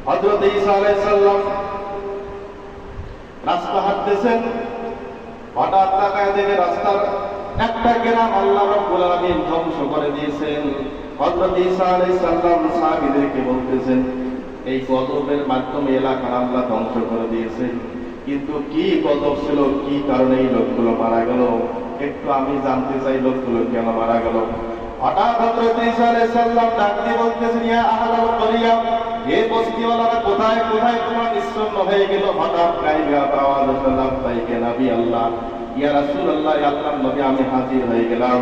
হযরত ঈসা আলাইহিস সালাম রাস্তা হাঁটতেছেন, হঠাৎ তাকায় দেখে রাস্তার একটা গ্রাম আল্লাহ রাব্বুল আলামিন ধ্বংস করে দিয়েছেন। হযরত ঈসা আলাইহিস সালাম সাহাবীদেরকে বলতেছেন, এই গজবের মাধ্যমে এলাকার আল্লাহ ধ্বংস করে দিয়েছেন, কিন্তু কি গজব ছিল, কি কারণে এই লোকগুলো মারা গেল, একটু আমি জানতে চাই লোকগুলো কেন মারা গেল। হঠাৎ হযরত ঈসা আলাইহিস সালাম ডাক দিয়ে বলতেছেন, ইয়া আহলাল ক্বরিয়া, হে বস্তিওয়ালারা, কোথায় কোথায় তোমরা নিশ্চন্ন হয়ে গেল? হঠাৎ কাইয়া আওয়াজ আসলো, লাব্বাইক ইয়া নবী আল্লাহ, ইয়া রাসূলুল্লাহ, আল্লাহর নবী, আমি হাজির হয়ে গেলাম।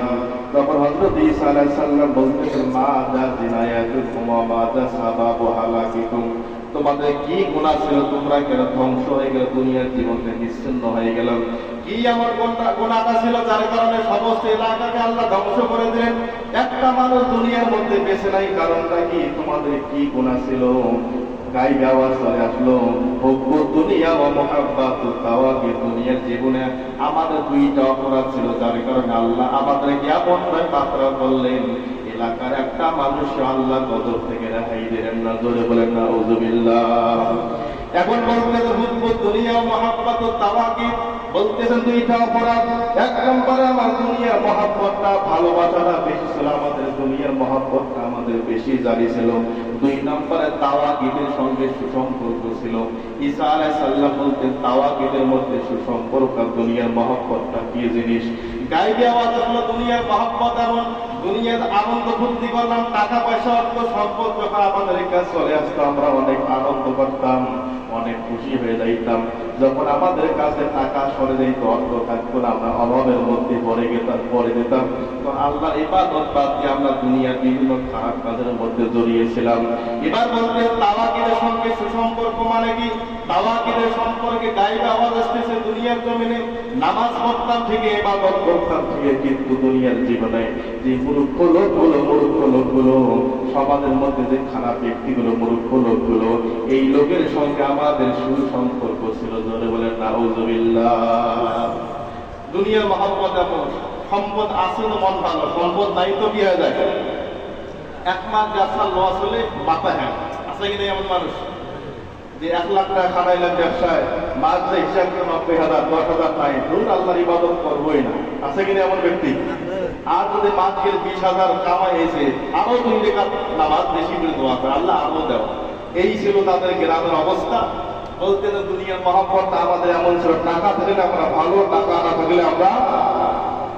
তখন হযরত ঈসা আলাইহিস সালাম বলতেছেন, মাযা জিনায়াতুকুম ওয়া মাযা সাবাবু হালাকিকুম, তোমাদের কি গুনাহ ছিল, তোমরা কেন ধ্বংস হয়ে গেল, দুনিয়ার জীবন থেকে নিশ্চিন্ন হয়ে গেল? কি আমার গুনাহটা ছিল যার কারণে সমস্ত এলাকাকে আল্লাহ ধ্বংস করে দিলেন? একটা মানুষ দুনিয়ার মধ্যে বেঁচে নাই, কারণটা কি? তোমাদের কি গুনাহ ছিল? গাইবে আওয়াজ চলে আসলো, হুব্বু দুনিয়া ওয়া মুহাব্বাতুত তাওয়াগি, দুনিয়ার জীবনে আমাদের দুইটা অপরাধ ছিল যার কারণে আল্লাহ আমাদেরকে আপনভাবে পাত্র করলেন। এলাকার একটা মানুষ আল্লাহ গজব থেকে রেহাই দিলেন না। জোরে বলেন না আউযুবিল্লাহ। এখন বলতেছেন হুব্বু দুনিয়া ওয়া মুহাব্বাতুত তাওয়াগি, বলতেছেন দুইটা অপরাধ। এক নম্বরে আমার দুনিয়ার মহব্বতটা, ভালোবাসাটা বেশি ছিল, আমাদের দুনিয়ার মহব্বতটা আমাদের বেশি জারি ছিল। দুই নম্বরে তাওয়াগীদের সঙ্গে সুসম্পর্ক ছিল। ঈসা আলাইহিস সালাম বলতেন তাওয়াগীদের মধ্যে সুসম্পর্ক আর দুনিয়ার মহব্বতটা কি জিনিস? গাইবে আওয়াজ আসলো, দুনিয়ার মহব্বত এমন, দুনিয়ার আনন্দ ফুর্তি করলাম, টাকা পয়সা অর্থ সম্পদ যখন আমাদের কাছে চলে আসতো আমরা অনেক আনন্দ করতাম, অনেক খুশি হয়ে যাইতাম। যখন আমাদের কাছে টাকা সরে যেত, অর্থ থাকতো না, আমরা অভাবের মধ্যে পড়ে যেতাম, তো আল্লাহর ইবাদত বাদ দিয়ে আমরা দুনিয়ার বিভিন্ন খারাপ কাজের মধ্যে জড়িয়েছিলাম। এবার বলতে তাওয়াগীদের সঙ্গে সুসম্পর্ক মানে কি? তাওয়াগীদের সম্পর্কে গাইবে আওয়াজ আসতেছে, দুনিয়ার জমিনে নামাজ পড়তাম ঠিকই, ইবাদত করতাম ঠিকই, কিন্তু দুনিয়ার জীবনে যে মূর্খ লোকগুলো সমাজের মধ্যে যে খারাপ ব্যক্তিগুলো, মূর্খ লোকগুলো, এই লোকের সঙ্গে আমাদের সুসম্পর্ক ছিল। জোরে বলেন নাউযুবিল্লাহ। দুনিয়ার মহব্বত এমন, সম্পদ আছে তো মন ভালো, সম্পদ নাই তো কি হয়ে যায়? এক মাস ব্যবসার লস হলে মাথা হ্যাঁ, আছে কি নেই এমন মানুষ? যে 1 লাখ টাকা খাটাইলাম ব্যবসায়, মাস যে হিসাব করে 90,000 10,000 নাই, দূর আল্লাহর ইবাদত করবোই না, আছে কিনা এমন ব্যক্তি? আর যদি মাস গেলে 20,000 কামাই হয়েছে, আরো 2 টাকা নামাজ বেশি করে দোয়া করে, আল্লাহ আরো দেও। এই ছিল তাদের গ্রামের অবস্থা। বলতে না দুনিয়ার মহব্বতটা আমাদের এমন ছিল, টাকা থাকলে আমরা ভালো, টাকা না থাকলে আমরা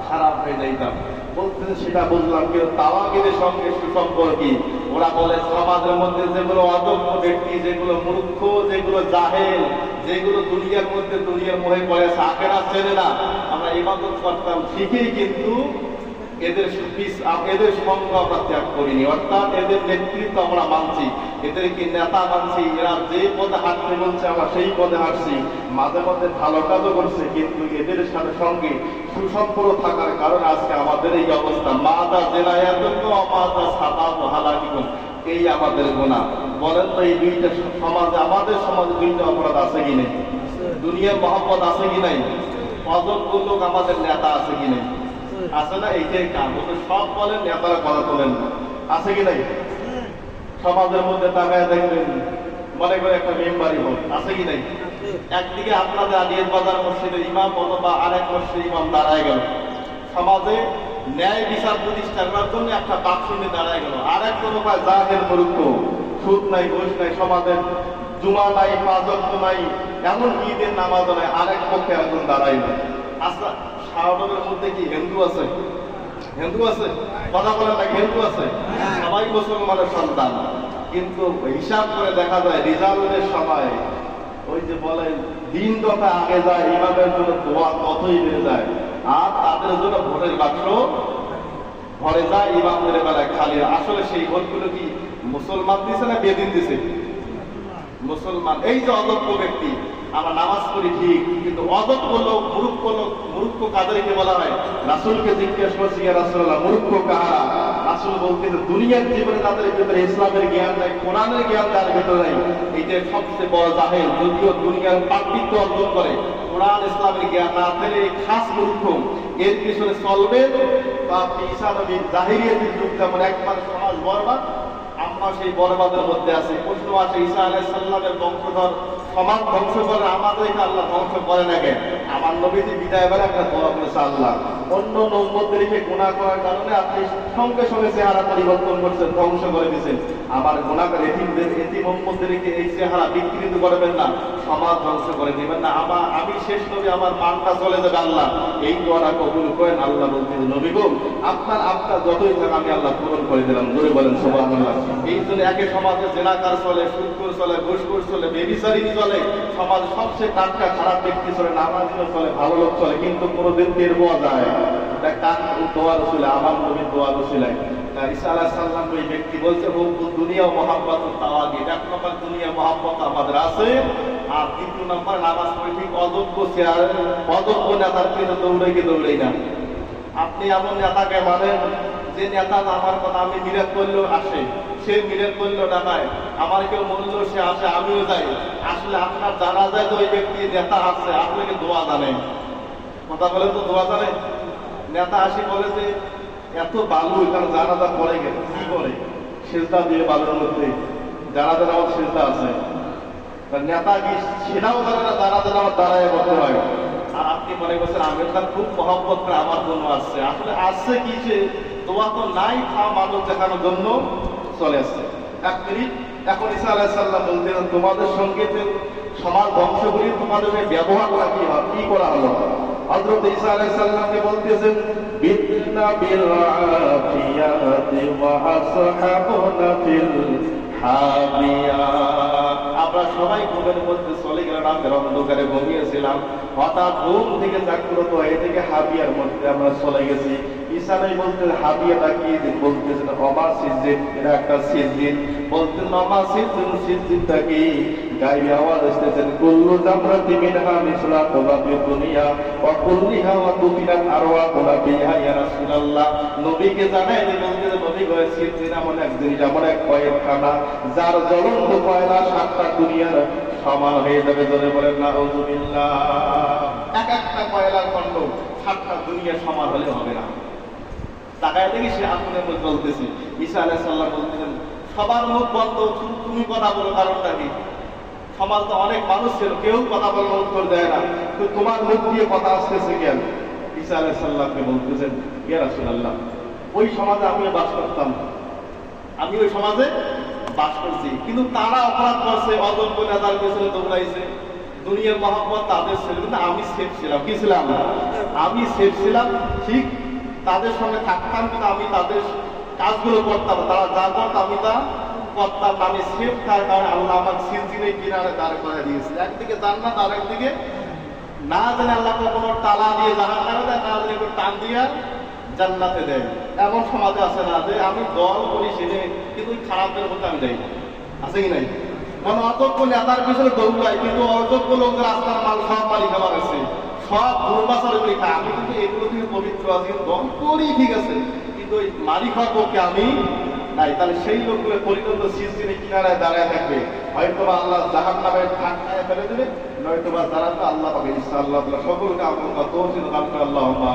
খারাপ হয়ে যাইতাম। বলতে সেটা বুঝলাম, কিন্তু তাওয়াগীদের সঙ্গে সুসম্পর্কী, ওরা বলে সমাজের মধ্যে যেগুলো অদক্ষ ব্যক্তি, যেগুলো মূর্খ, যেগুলো জাহেল, যেগুলো দুনিয়ার মধ্যে দুনিয়ার মোহে পড়েছে, আখেরাত চেনে না, আমরা ইবাদত করতাম ঠিকই, কিন্তু এদের সঙ্গ আমরা ত্যাগ করিনি, অর্থাৎ এদের নেতৃত্ব আমরা মানছি, এদেরকে নেতা মানছি, এরা যে পদে হাঁটতে বলছে আমরা সেই পদে হাঁটছি, মাঝে মধ্যে ভালো কাজও করছে, কিন্তু এদের সাথে সঙ্গে সুসম্পর্ক থাকার কারণে আজকে আমাদের এই অবস্থা। মাযা জিনায়াতুকুম ওয়া মাযা সাবাবু হালাকিকুম, এই আমাদের গুনাহ। বলেন তো এই দুইটা সমাজে, আমাদের সমাজে দুইটা অপরাধ আছে কি নেই? দুনিয়ার মহব্বত আছে কি নাই? অযোগ্য লোক আমাদের নেতা আছে কি নেই? আছে না? এইটাই কাম। সব বলেন, নেতারা কথা তোলেন না, আছে কি নাই? সমাজের মধ্যে তাকায় দেখবেন, মনে করে একটা মেম্বারই হোক, আছে কি নাই? একদিকে আপনাদের আলিয়ার বাজার মসজিদের ইমাম অথবা আরেক মসজিদের ইমাম দাঁড়ায় গেল, সমাজে ন্যায় বিচার প্রতিষ্ঠা করার জন্য একটা বাক্স নিয়ে দাঁড়ায় গেল, আরেকজন উপায় জাহেল মূর্খ, সুদ নাই, ঘুষ নাই, সমাজের জুমা নাই, 5 ওয়াক্ত নাই, এমন ঈদের নামাজও নাই, আরেক পক্ষে একজন দাঁড়াইল। আচ্ছা, শাহনগরের মধ্যে কি হিন্দু আছে? হিন্দু আছে? কথা বলেন না, হিন্দু আছে? সবাই মুসলমানের সন্তান, কিন্তু হিসাব করে দেখা যায় রিজাল্টের সময় ওই যে বলেন দিন যত আগে যায়, ইমামের জন্য দোয়া ততই বেড়ে যায়, আর তাদের জন্য ভোটের বাক্স ভরে যায়, ইমামদের বেলায় খালি। আসলে সেই ভোটগুলো কি মুসলমান দিছে না বেদিন দিছে? মুসলমান। এই যে অদক্ষ ব্যক্তি, আমরা নামাজ পড়ি ঠিক, কিন্তু অদক্ষ লোক, মূর্খ কাদেরকে বলা হয়? রাসূলকে জিজ্ঞেস করছি, ইয়া রাসূলুল্লাহ, মূর্খ কারা? রাসূল বলতেন দুনিয়ার জীবনে তাদের ভিতরে ইসলামের জ্ঞান নাই, কোরআনের জ্ঞান তার ভিতরে নাই, এইটা সবচেয়ে বড় জাহেল। যদিও দুনিয়ার পাণ্ডিত্য অর্জন করে, কোরআন ইসলামের জ্ঞান না থাকলে খাস মূর্খ। এর পিছনে চলবে বা ঈসা নবীর জাহিরিয়াতের যুগ যেমন একবার সমাজ বরবাদ, আমরা সেই বরবাদের মধ্যে আছি। প্রশ্ন আছে, ঈসা আলাইহিস সালামের বংশধর সমাজ ধ্বংস করে, আমাদেরকে আল্লাহ ধ্বংস করে না কেন? আমার নবীজি বিদায় বেলা একটা দোয়া করেছে, আল্লাহ অন্য উম্মতদেরকে গুনাহ করার কারণে আপনি সঙ্গে সঙ্গে চেহারা পরিবর্তন করছেন, ধ্বংস করে দিয়েছেন। আমার গুনাহগার এতিম উম্মতদেরকে এই চেহারা বিকৃত করবেন না, সমাজ ধ্বংস করে দিবেন না। আমি শেষ নবী, আমার মানটা চলে যাবে আল্লাহ, এই দোয়াটা কবুল করেন। আল্লাহ বলছেন, নবী গো, আপনার যতই থাক আমি আল্লাহ পূরণ করে দিলাম। জোরে বলেন সুবহানাল্লাহ। এই জন্য একে সমাজে জেনাকার চলে, সুদখোর চলে, ঘুষখোর চলে, বেবিচারিনী চলে, সমাজ সবচেয়ে টাটকা খারাপ ব্যক্তি চলে, নামাজিও চলে, ভালো লোক চলে, কিন্তু কোনোদিন টের পাওয়া যায় কার দোয়া রসুলে, আমার নবীর দোয়া রসুলে। ঈসা আলাইহিস সালাম ওই ব্যক্তি বলছে, দুনিয়া মহাব্বত তাওয়াগি, এক নম্বর দুনিয়া মহাব্বত আমাদের আছে, আর দ্বিতীয় নম্বর নামাজ পড়ে ঠিক অযোগ্য চেয়ারে অযোগ্য নেতার কিন্তু দৌড়াই না। আপনি এমন নেতাকে মানেন যে নেতা আমার কথা আমি মিরাত করলেও আসে, সে মিরাত করলেও ডাকায়, আমার কেউ মরলেও সে আসে, আমিও যাই। আসলে আপনার জানা যায় যে ওই ব্যক্তি নেতা আছে, আপনাকে দোয়া জানে, কথা বলেন তো, দোয়া জানে। নেতা আসি বলে যে এত বালু এখানে জানাজা পড়ে গেল, কি করে? সেজদা দিয়ে বালুর মধ্যে জানাজা আমার সেজদা আছে। নেতা কি সেটাও জানে না, জানাজা আমার দাঁড়ায় করতে হয়। আর আপনি মনে করছেন আমির খান খুব মহব্বত করে আমার জন্য আসছে, আসলে আসছে কি, সে দোয়া তো নাই, খাওয়া মানুষ দেখানোর জন্য চলে আসছে। এক মিনিট, এখন ঈসা আলাইহিস সালাম বলতেন, তোমাদের সঙ্গে সমাজ ধ্বংস করি, তোমাদের ব্যবহারটা কি করা হলো? হযরত ঈসা আলাইহিস সালামকে বলতেছেন, বিদনা বিল আফিয়াতি ওয়া আসহাবুনা ফিল হাবিয়া। আমরা সবাই ঘুমের মধ্যে চলে গেলাম, রাতের অন্ধকারে ঘুমিয়েছিলাম, হঠাৎ ঘুম থেকে জাগ্রত হয়ে থেকে হাবিয়ার মধ্যে আমরা চলে গেছি। ঈসা নবী বলতেন, হাবিয়াটা কি? বলতেছেন অমা সিজদিন, এটা একটা সিজদিন। বলতেন অমা সিজদিন, সিজদিনটা কি? গায়ে আওয়াজ আসতেছেন, কুল্লু জামরাতি মিনহা মিসলাতু বাবিদ দুনিয়া ওয়া কুল্লিহা ওয়া তুবিনাত আরওয়াহুনা বিহা ইয়া রাসূলুল্লাহ। নবীকে জানাই দিয়ে বলতেন, নবী কয় সিজদিন এমন এক জিনিস, এমন এক কয়েকখানা, যার জ্বলন্ত কয়লা 7টা দুনিয়ার সমান হয়ে যাবে। জোরে বলেন নাউযুবিল্লাহ। এক একটা কয়লার খণ্ড 7টা দুনিয়ার সমান হলে হবে না। তাকায় দেখি সে আগুনের মধ্যে জ্বলতেছে। ঈসা আলাইহিস সালাম বলতেছেন, সবার মুখ বন্ধ, তুমি কথা বলো, কারণটা কি? সমাজ তো অনেক মানুষ ছিল, কেউ কথা বলার উত্তর দেয় না, তো তোমার মুখ দিয়ে কথা আসতেছে কেন? ঈসা আলাইহিস সালামকে বলতেছেন, ইয়া রাসূলুল্লাহ, ওই সমাজে আমিও বাস করতাম, আমি ওই সমাজে বাস করছি, কিন্তু তারা অপরাধ করছে, অযোগ্য নেতার পেছনে দৌড়াইছে, দুনিয়ার মহব্বত তাদের ছিল, কিন্তু আমি সেফ ছিলাম। কি ছিলাম? আমি সেফ ছিলাম, ঠিক তাদের সঙ্গে থাকতাম, কিন্তু আমি তাদের কাজগুলো করতাম, তারা যা করত আমি তা করতাম। আমি সেফ থাকার কারণে আল্লাহ আমার সিজদিনের কিনারে দাঁড় করে দিয়েছে। একদিকে জান্নাত, আর একদিকে না জানে আল্লাহ কখনো তালা দিয়ে জাহান্নামে দেয়, না জানে টান দিয়ে জান্নাতে দেয়। এমন সমাজে আছে না যে আমি দল করি সেনে, কিন্তু ওই খারাপের মধ্যে আমি যাই, আছে কি নাই? মানে অযোগ্য নেতার পিছনে দৌড়াই, কিন্তু অযোগ্য লোকের রাস্তার মাল সব বাড়ি খাবার আছে, সব ভুলবাসারে করে খায়। আমি কিন্তু এগুলো থেকে পবিত্র আছি, দল করি ঠিক আছে, কিন্তু ওই মারি খাওয়ার পক্ষে আমি নাই। তাহলে সেই লোকগুলো পরিণত সিজদিনের কিনারায় দাঁড়ায় থাকবে, হয়তোবা আল্লাহ জাহান্নামে ঠান্ডায় ফেলে দেবে, নয়তোবা দাঁড়াতে আল্লাহ পাবে ইনশাআল্লাহ। সকলকে আপনার তৌফিক দান করে আল্লাহুম্মা।